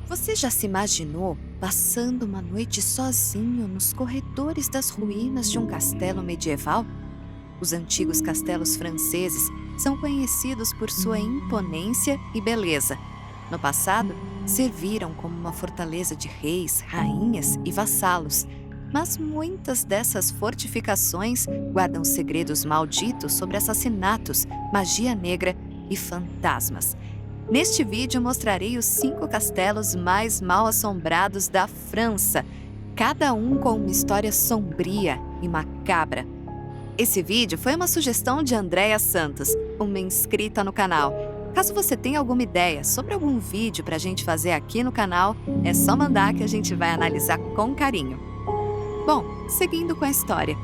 Você já se imaginou passando uma noite sozinho nos corredores das ruínas de um castelo medieval? Os antigos castelos franceses são conhecidos por sua imponência e beleza. No passado, serviram como uma fortaleza de reis, rainhas e vassalos. Mas muitas dessas fortificações guardam segredos malditos sobre assassinatos, magia negra e fantasmas. Neste vídeo mostrarei os 5 castelos mais mal-assombrados da França, cada um com uma história sombria e macabra. Esse vídeo foi uma sugestão de Andréia Santos, uma inscrita no canal. Caso você tenha alguma ideia sobre algum vídeo para a gente fazer aqui no canal, é só mandar que a gente vai analisar com carinho. Bom, seguindo com a história.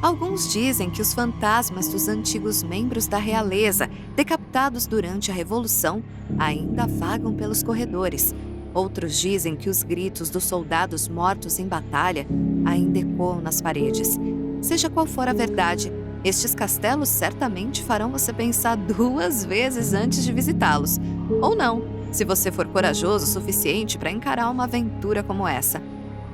Alguns dizem que os fantasmas dos antigos membros da realeza, decapitados durante a Revolução, ainda vagam pelos corredores. Outros dizem que os gritos dos soldados mortos em batalha ainda ecoam nas paredes. Seja qual for a verdade, estes castelos certamente farão você pensar 2 vezes antes de visitá-los. Ou não, se você for corajoso o suficiente para encarar uma aventura como essa.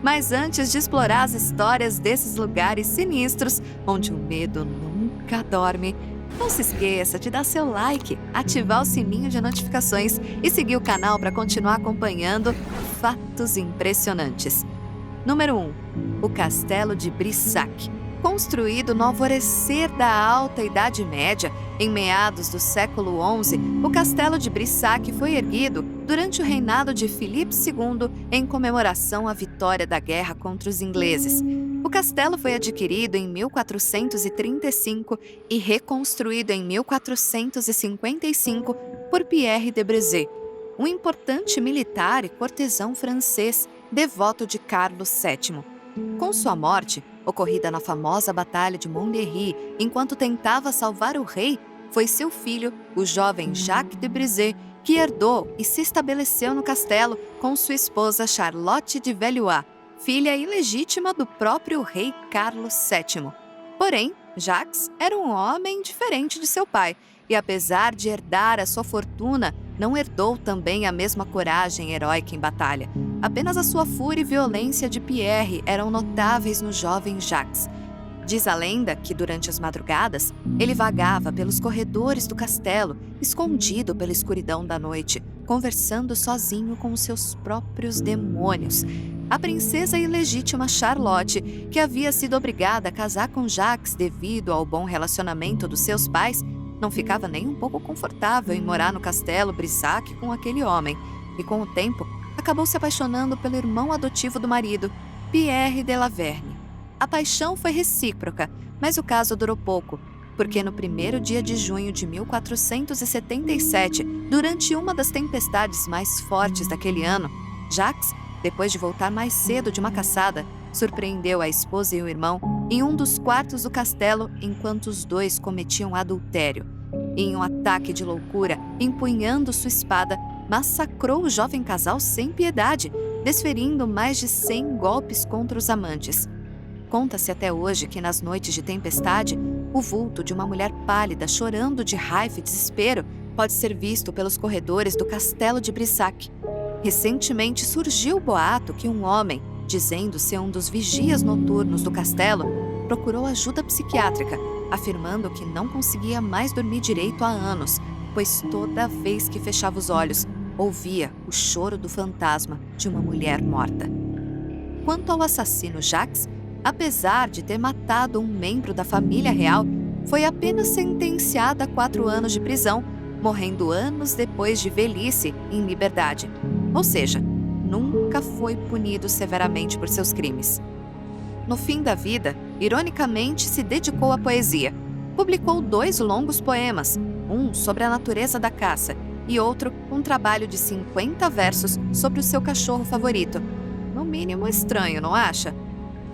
Mas antes de explorar as histórias desses lugares sinistros, onde o medo nunca dorme, não se esqueça de dar seu like, ativar o sininho de notificações e seguir o canal para continuar acompanhando fatos impressionantes. Número 1. O Castelo de Brissac. Construído no alvorecer da Alta Idade Média, em meados do século XI, o Castelo de Brissac foi erguido durante o reinado de Filipe II em comemoração à vitória da guerra contra os ingleses. O castelo foi adquirido em 1435 e reconstruído em 1455 por Pierre de Brézé, um importante militar e cortesão francês devoto de Carlos VII. Com sua morte, ocorrida na famosa Batalha de Montlhéry, enquanto tentava salvar o rei, foi seu filho, o jovem Jacques de Brézé, que herdou e se estabeleceu no castelo com sua esposa Charlotte de Valois, filha ilegítima do próprio rei Carlos VII. Porém, Jacques era um homem diferente de seu pai, e apesar de herdar a sua fortuna, não herdou também a mesma coragem heróica em batalha. Apenas a sua fúria e violência de Pierre eram notáveis no jovem Jacques. Diz a lenda que, durante as madrugadas, ele vagava pelos corredores do castelo, escondido pela escuridão da noite, conversando sozinho com os seus próprios demônios. A princesa ilegítima Charlotte, que havia sido obrigada a casar com Jacques devido ao bom relacionamento dos seus pais, não ficava nem um pouco confortável em morar no castelo Brissac com aquele homem, e com o tempo acabou se apaixonando pelo irmão adotivo do marido, Pierre de la Vergne. A paixão foi recíproca, mas o caso durou pouco, porque no 1º dia de junho de 1477, durante uma das tempestades mais fortes daquele ano, Jacques, depois de voltar mais cedo de uma caçada, surpreendeu a esposa e o irmão em um dos quartos do castelo enquanto os dois cometiam adultério. Em um ataque de loucura, empunhando sua espada, massacrou o jovem casal sem piedade, desferindo mais de 100 golpes contra os amantes. Conta-se até hoje que nas noites de tempestade, o vulto de uma mulher pálida chorando de raiva e desespero pode ser visto pelos corredores do castelo de Brissac. Recentemente surgiu o boato que um homem, dizendo ser um dos vigias noturnos do castelo, procurou ajuda psiquiátrica, afirmando que não conseguia mais dormir direito há anos, pois toda vez que fechava os olhos, ouvia o choro do fantasma de uma mulher morta. Quanto ao assassino Jacques, apesar de ter matado um membro da família real, foi apenas sentenciado a 4 anos de prisão, morrendo anos depois de velhice em liberdade. Ou seja, nunca foi punido severamente por seus crimes. No fim da vida, ironicamente, se dedicou à poesia. Publicou 2 longos poemas, um sobre a natureza da caça e outro um trabalho de 50 versos sobre o seu cachorro favorito. No mínimo estranho, não acha?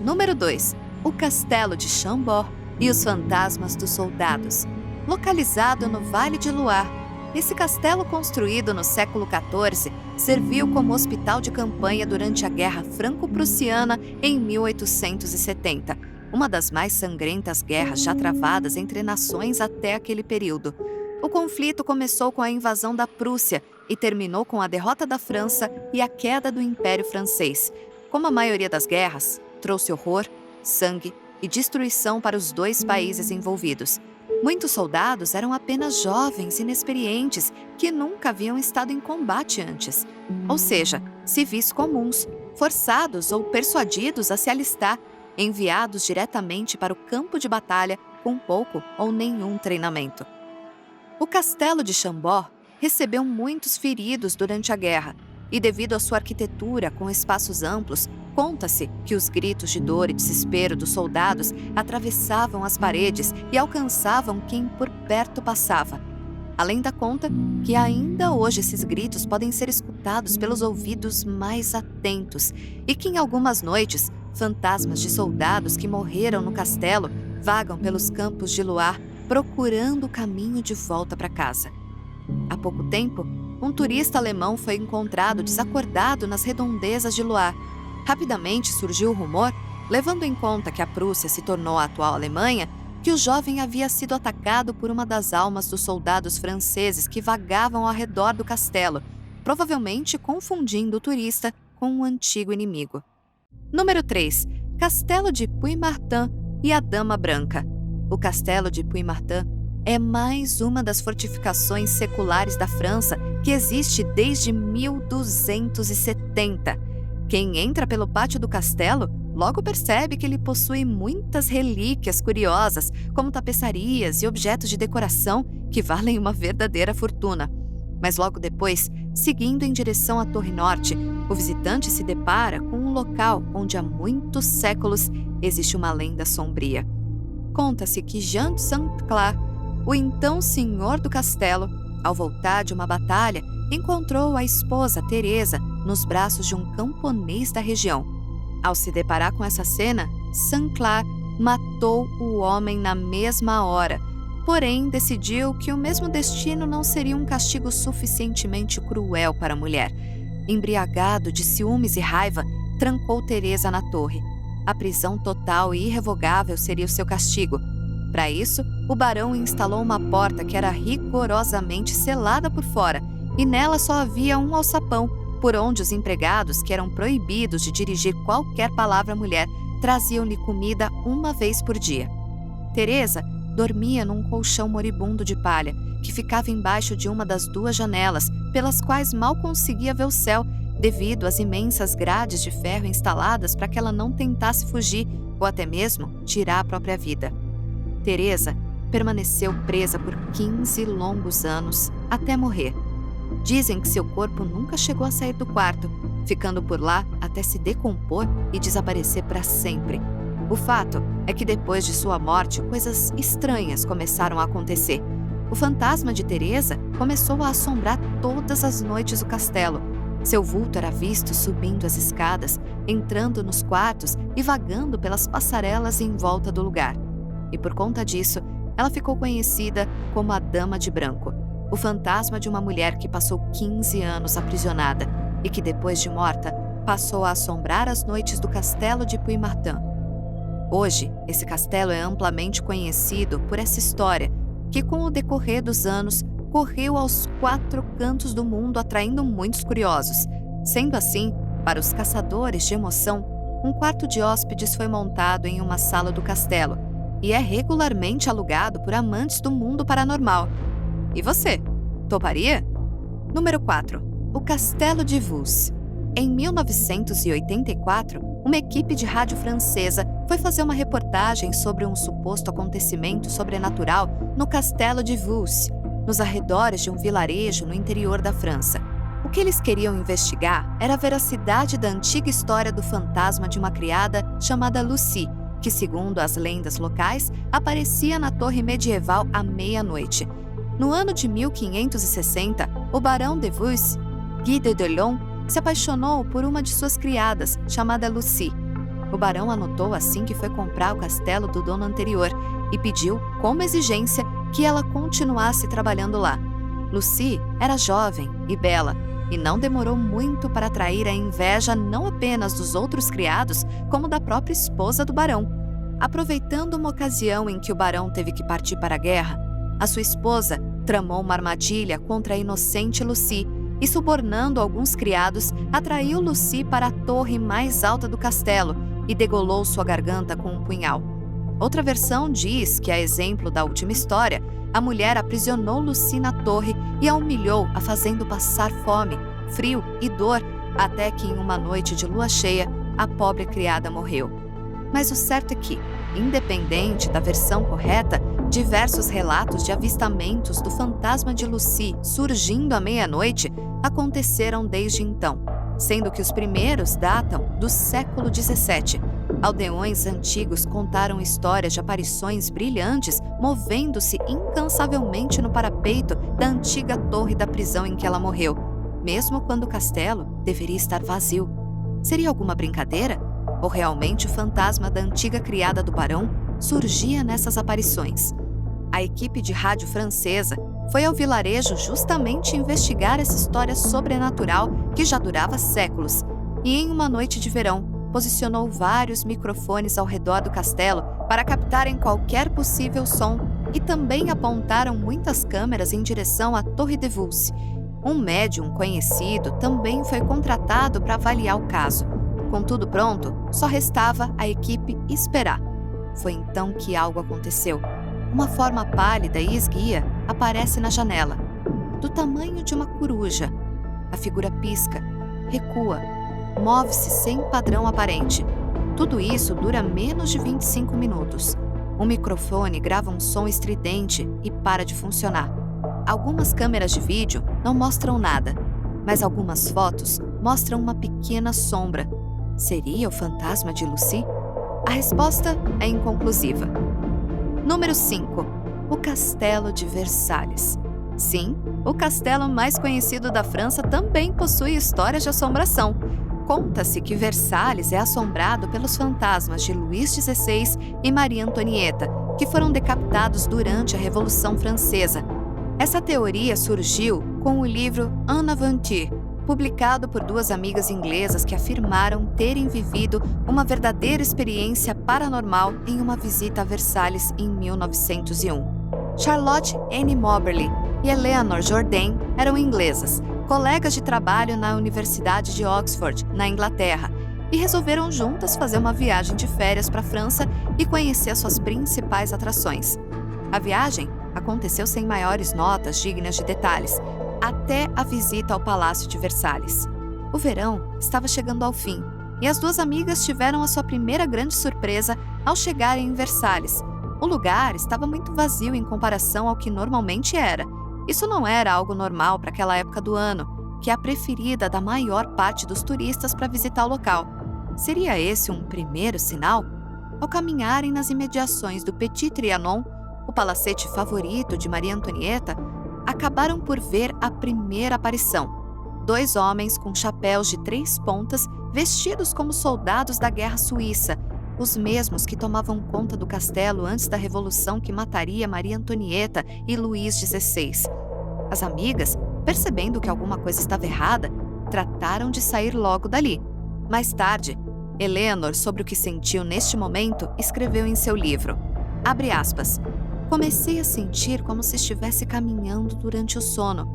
Número 2. O Castelo de Chambord e os Fantasmas dos Soldados. Localizado no Vale de Loire, esse castelo, construído no século XIV, serviu como hospital de campanha durante a Guerra Franco-Prussiana em 1870, uma das mais sangrentas guerras já travadas entre nações até aquele período. O conflito começou com a invasão da Prússia e terminou com a derrota da França e a queda do Império Francês. Como a maioria das guerras, trouxe horror, sangue e destruição para os dois países envolvidos. Muitos soldados eram apenas jovens, inexperientes, que nunca haviam estado em combate antes. Ou seja, civis comuns, forçados ou persuadidos a se alistar, enviados diretamente para o campo de batalha com pouco ou nenhum treinamento. O Castelo de Chambord recebeu muitos feridos durante a guerra, e devido à sua arquitetura com espaços amplos, conta-se que os gritos de dor e desespero dos soldados atravessavam as paredes e alcançavam quem por perto passava. Além da conta que ainda hoje esses gritos podem ser escutados pelos ouvidos mais atentos e que em algumas noites, fantasmas de soldados que morreram no castelo vagam pelos campos de Loire procurando o caminho de volta para casa. Há pouco tempo, um turista alemão foi encontrado desacordado nas redondezas de Loire. Rapidamente surgiu o rumor, levando em conta que a Prússia se tornou a atual Alemanha, que o jovem havia sido atacado por uma das almas dos soldados franceses que vagavam ao redor do castelo, provavelmente confundindo o turista com um antigo inimigo. Número 3. Castelo de Puy-Martin e a Dama Branca. O Castelo de Puy-Martin é mais uma das fortificações seculares da França que existe desde 1270. Quem entra pelo pátio do castelo logo percebe que ele possui muitas relíquias curiosas, como tapeçarias e objetos de decoração que valem uma verdadeira fortuna. Mas logo depois, seguindo em direção à Torre Norte, o visitante se depara com um local onde há muitos séculos existe uma lenda sombria. Conta-se que Jean de Saint-Clar, o então senhor do castelo, ao voltar de uma batalha, encontrou a esposa Teresa nos braços de um camponês da região. Ao se deparar com essa cena, Saint-Clar matou o homem na mesma hora, porém decidiu que o mesmo destino não seria um castigo suficientemente cruel para a mulher. Embriagado de ciúmes e raiva, trancou Teresa na torre. A prisão total e irrevogável seria o seu castigo. Para isso, o barão instalou uma porta que era rigorosamente selada por fora, e nela só havia um alçapão, por onde os empregados, que eram proibidos de dirigir qualquer palavra à mulher, traziam-lhe comida uma vez por dia. Teresa dormia num colchão moribundo de palha, que ficava embaixo de uma das duas janelas, pelas quais mal conseguia ver o céu, devido às imensas grades de ferro instaladas para que ela não tentasse fugir ou até mesmo tirar a própria vida. Teresa permaneceu presa por 15 longos anos, até morrer. Dizem que seu corpo nunca chegou a sair do quarto, ficando por lá até se decompor e desaparecer para sempre. O fato é que depois de sua morte, coisas estranhas começaram a acontecer. O fantasma de Teresa começou a assombrar todas as noites do castelo. Seu vulto era visto subindo as escadas, entrando nos quartos e vagando pelas passarelas em volta do lugar. E por conta disso, ela ficou conhecida como a Dama de Branco, o fantasma de uma mulher que passou 15 anos aprisionada e que, depois de morta, passou a assombrar as noites do castelo de Puy-Martin. Hoje, esse castelo é amplamente conhecido por essa história, que com o decorrer dos anos, correu aos 4 cantos do mundo, atraindo muitos curiosos. Sendo assim, para os caçadores de emoção, um quarto de hóspedes foi montado em uma sala do castelo e é regularmente alugado por amantes do mundo paranormal. E você, toparia? Número 4. O Castelo de Vus. Em 1984, uma equipe de rádio francesa foi fazer uma reportagem sobre um suposto acontecimento sobrenatural no Castelo de Vus, nos arredores de um vilarejo no interior da França. O que eles queriam investigar era a veracidade da antiga história do fantasma de uma criada chamada Lucie, que, segundo as lendas locais, aparecia na torre medieval à meia-noite. No ano de 1560, o barão de Vus, Guy de Delon, se apaixonou por uma de suas criadas, chamada Lucie. O barão anotou assim que foi comprar o castelo do dono anterior e pediu, como exigência, que ela continuasse trabalhando lá. Lucy era jovem e bela, e não demorou muito para atrair a inveja não apenas dos outros criados, como da própria esposa do barão. Aproveitando uma ocasião em que o barão teve que partir para a guerra, a sua esposa tramou uma armadilha contra a inocente Lucy e, subornando alguns criados, atraiu Lucy para a torre mais alta do castelo e degolou sua garganta com um punhal. Outra versão diz que, a exemplo da última história, a mulher aprisionou Lucy na torre e a humilhou, a fazendo passar fome, frio e dor, até que em uma noite de lua cheia, a pobre criada morreu. Mas o certo é que, independente da versão correta, diversos relatos de avistamentos do fantasma de Lucy surgindo à meia-noite aconteceram desde então, sendo que os primeiros datam do século XVII. Aldeões antigos contaram histórias de aparições brilhantes movendo-se incansavelmente no parapeito da antiga torre da prisão em que ela morreu, mesmo quando o castelo deveria estar vazio. Seria alguma brincadeira? Ou realmente o fantasma da antiga criada do barão surgia nessas aparições? A equipe de rádio francesa foi ao vilarejo justamente investigar essa história sobrenatural que já durava séculos, e em uma noite de verão, posicionou vários microfones ao redor do castelo para captarem qualquer possível som e também apontaram muitas câmeras em direção à Torre de Vulce. Um médium conhecido também foi contratado para avaliar o caso. Com tudo pronto, só restava a equipe esperar. Foi então que algo aconteceu. Uma forma pálida e esguia aparece na janela, do tamanho de uma coruja. A figura pisca, recua, move-se sem padrão aparente. Tudo isso dura menos de 25 minutos. O microfone grava um som estridente e para de funcionar. Algumas câmeras de vídeo não mostram nada, mas algumas fotos mostram uma pequena sombra. Seria o fantasma de Lucy? A resposta é inconclusiva. Número 5. O Castelo de Versalhes. Sim, o castelo mais conhecido da França também possui histórias de assombração. Conta-se que Versalhes é assombrado pelos fantasmas de Luís XVI e Maria Antonieta, que foram decapitados durante a Revolução Francesa. Essa teoria surgiu com o livro En Aventure, publicado por duas amigas inglesas que afirmaram terem vivido uma verdadeira experiência paranormal em uma visita a Versalhes em 1901. Charlotte Anne Moberly e Eleanor Jourdain eram inglesas, colegas de trabalho na Universidade de Oxford, na Inglaterra, e resolveram juntas fazer uma viagem de férias para a França e conhecer as suas principais atrações. A viagem aconteceu sem maiores notas dignas de detalhes, até a visita ao Palácio de Versalhes. O verão estava chegando ao fim, e as duas amigas tiveram a sua primeira grande surpresa ao chegarem em Versalhes. O lugar estava muito vazio em comparação ao que normalmente era. Isso não era algo normal para aquela época do ano, que é a preferida da maior parte dos turistas para visitar o local. Seria esse um primeiro sinal? Ao caminharem nas imediações do Petit Trianon, o palacete favorito de Maria Antonieta, acabaram por ver a primeira aparição. Dois homens com chapéus de 3 pontas, vestidos como soldados da Guerra Suíça, os mesmos que tomavam conta do castelo antes da revolução que mataria Maria Antonieta e Luís XVI. As amigas, percebendo que alguma coisa estava errada, trataram de sair logo dali. Mais tarde, Eleanor, sobre o que sentiu neste momento, escreveu em seu livro, abre aspas, comecei a sentir como se estivesse caminhando durante o sono.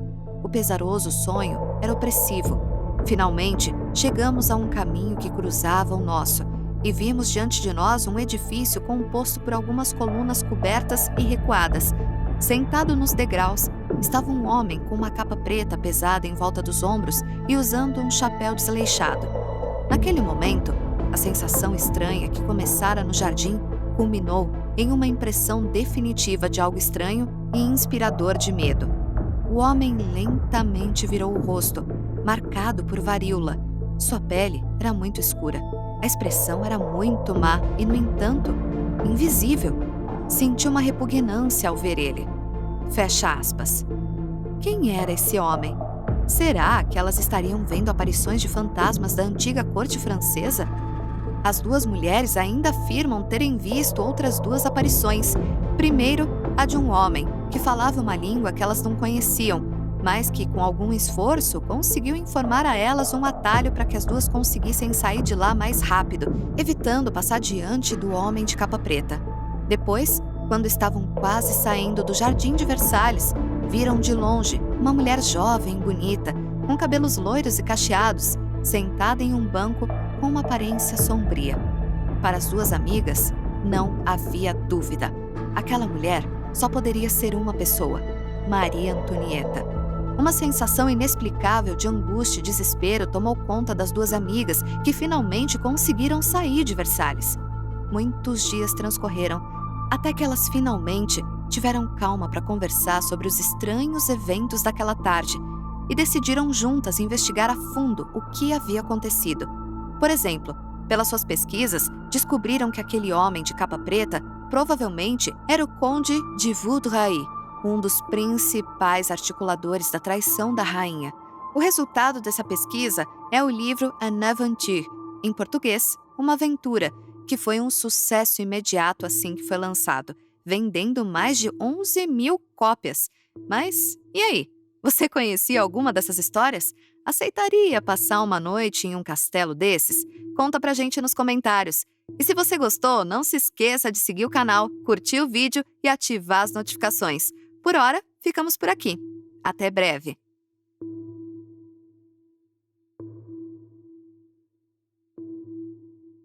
O pesaroso sonho era opressivo. Finalmente, chegamos a um caminho que cruzava o nosso e vimos diante de nós um edifício composto por algumas colunas cobertas e recuadas. Sentado nos degraus, estava um homem com uma capa preta pesada em volta dos ombros e usando um chapéu desleixado. Naquele momento, a sensação estranha que começara no jardim culminou em uma impressão definitiva de algo estranho e inspirador de medo. O homem lentamente virou o rosto, marcado por varíola. Sua pele era muito escura. A expressão era muito má e, no entanto, invisível. Senti uma repugnância ao ver ele. Fecha aspas. Quem era esse homem? Será que elas estariam vendo aparições de fantasmas da antiga corte francesa? As duas mulheres ainda afirmam terem visto outras duas aparições. Primeiro, a de um homem, que falava uma língua que elas não conheciam, mas que, com algum esforço, conseguiu informar a elas um atalho para que as duas conseguissem sair de lá mais rápido, evitando passar diante do homem de capa preta. Depois, quando estavam quase saindo do Jardim de Versalhes, viram de longe uma mulher jovem e bonita, com cabelos loiros e cacheados, sentada em um banco com uma aparência sombria. Para as duas amigas, não havia dúvida. Aquela mulher só poderia ser uma pessoa: Maria Antonieta. Uma sensação inexplicável de angústia e desespero tomou conta das duas amigas, que finalmente conseguiram sair de Versalhes. Muitos dias transcorreram, até que elas finalmente tiveram calma para conversar sobre os estranhos eventos daquela tarde e decidiram juntas investigar a fundo o que havia acontecido. Por exemplo, pelas suas pesquisas, descobriram que aquele homem de capa preta provavelmente era o Conde de Vaudreuil, um dos principais articuladores da traição da rainha. O resultado dessa pesquisa é o livro Une Aventure, em português, Uma Aventura, que foi um sucesso imediato assim que foi lançado, vendendo mais de 11.000 cópias. Mas, e aí? Você conhecia alguma dessas histórias? Aceitaria passar uma noite em um castelo desses? Conta pra gente nos comentários. E se você gostou, não se esqueça de seguir o canal, curtir o vídeo e ativar as notificações. Por hora, ficamos por aqui. Até breve!